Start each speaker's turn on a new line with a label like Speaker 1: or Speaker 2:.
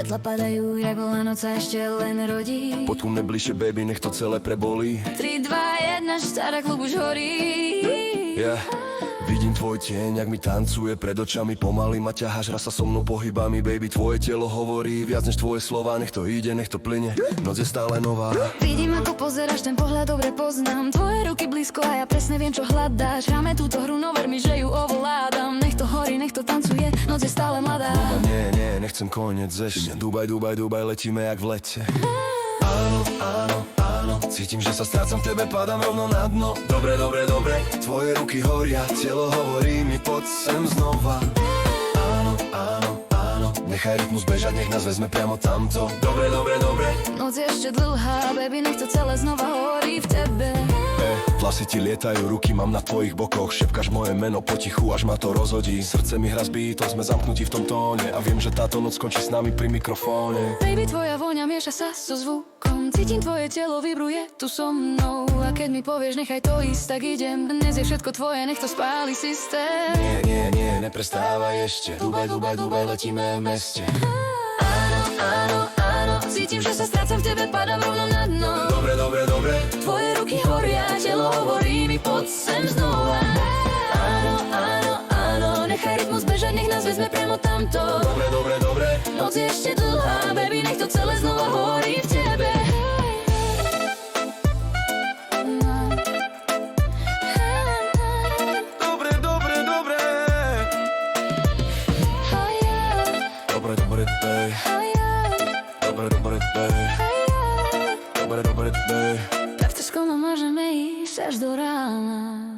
Speaker 1: Svetla padajú, jak bola noc a ešte len rodí.
Speaker 2: Poďme bližšie, baby, nech to celé prebolí.
Speaker 1: 3, 2, 1, stará klub už horí.
Speaker 2: Yeah. Vidím tvoj tieň, jak mi tancuje pred očami. Pomaly ma ťaháš, raz sa so mnou pohybami. Baby, tvoje telo hovorí viac než tvoje slova. Nech to ide, nech to plyne, noc je stále nová.
Speaker 1: Vidím, ako pozeráš, ten pohľad dobre poznám. Tvoje ruky blízko a ja presne viem, čo hľadáš. Hráme túto hru, no ver mi, že ju ovládam. Nech to horí, nech to tancuje, noc je stále mladá.
Speaker 2: Nie, nechcem koniec ešte. Dubaj, letíme jak v lete. Áno, cítim, že sa strácam v tebe, padám rovno na dno. Dobre, tvoje ruky horia, telo hovorí mi, poď sem znova. Áno, nechaj rytmus bežať, nech nás vezme priamo tamto. Dobre.
Speaker 1: Noc je ešte dlhá, baby, nech to celé znova horí v tebe.
Speaker 2: Vlasy ti lietajú, ruky mám na tvojich bokoch. Šepkáš moje meno potichu, až ma to rozhodí. Srdce mi hra s beatom, sme zamknutí v tom tóne. A viem, že táto noc skončí s nami pri mikrofóne.
Speaker 1: Baby, tvoja vôňa mieša sa so zvukom. Cítim tvoje telo, vibruje tu so mnou. A keď mi povieš, nechaj to ísť, tak idem. Dnes je všetko tvoje, nech to spáli systém.
Speaker 2: Nie, neprestávaj ešte. Dubaj, letíme v meste.
Speaker 1: Áno, cítim, že sa strácam v tebe, padám rovno na dno.
Speaker 2: Dobre.
Speaker 1: Tvoje ruky horia, telo hovorí mi, poď sem znova. Áno, nechaj rytmus bežať, nech nás vezme priamo tamto.
Speaker 2: Dobre.
Speaker 1: Noc je ešte dlhá, baby, nech to celé znova horí v tebe.
Speaker 2: Dobre. Dobre, babe.
Speaker 1: Tak to skoro môžeme ísť až do rána.